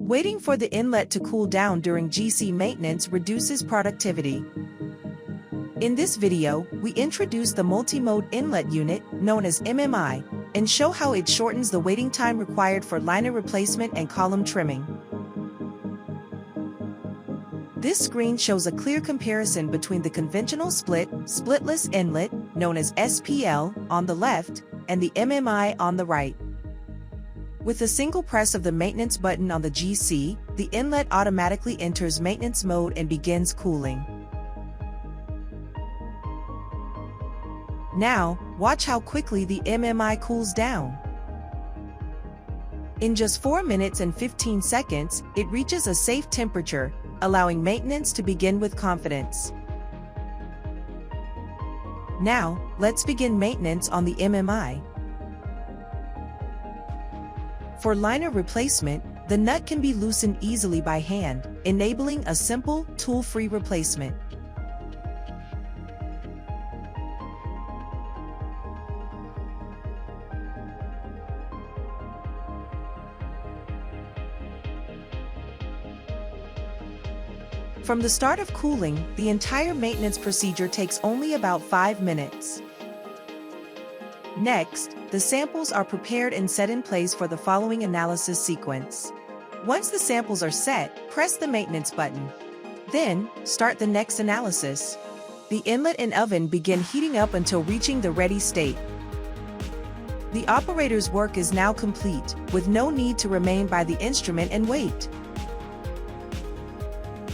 Waiting for the inlet to cool down during GC maintenance reduces productivity. In this video, we introduce the multi-mode inlet unit, known as MMI, and show how it shortens the waiting time required for liner replacement and column trimming. This screen shows a clear comparison between the conventional splitless inlet, known as SPL, on the left, and the MMI on the right. With a single press of the maintenance button on the GC, the inlet automatically enters maintenance mode and begins cooling. Now, watch how quickly the MMI cools down. In just 4 minutes and 15 seconds, it reaches a safe temperature, allowing maintenance to begin with confidence. Now, let's begin maintenance on the MMI. For liner replacement, the nut can be loosened easily by hand, enabling a simple, tool-free replacement. From the start of cooling, the entire maintenance procedure takes only about 5 minutes. Next, the samples are prepared and set in place for the following analysis sequence. Once the samples are set, press the maintenance button. Then, start the next analysis. The inlet and oven begin heating up until reaching the ready state. The operator's work is now complete, with no need to remain by the instrument and wait.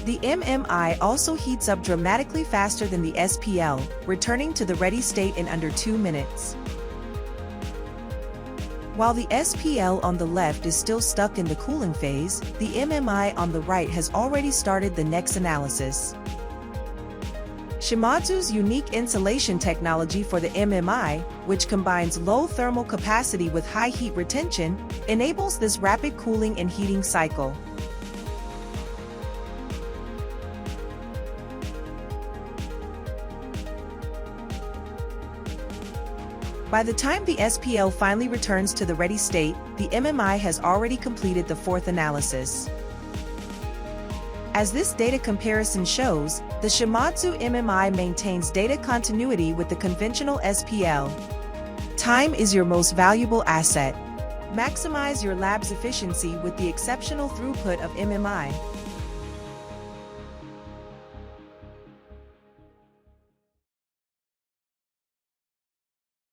The MMI also heats up dramatically faster than the SPL, returning to the ready state in under 2 minutes. While the SPL on the left is still stuck in the cooling phase, the MMI on the right has already started the next analysis. Shimadzu's unique insulation technology for the MMI, which combines low thermal capacity with high heat retention, enables this rapid cooling and heating cycle. By the time the SPL finally returns to the ready state, the MMI has already completed the 4th analysis. As this data comparison shows, the Shimadzu MMI maintains data continuity with the conventional SPL. Time is your most valuable asset. Maximize your lab's efficiency with the exceptional throughput of MMI.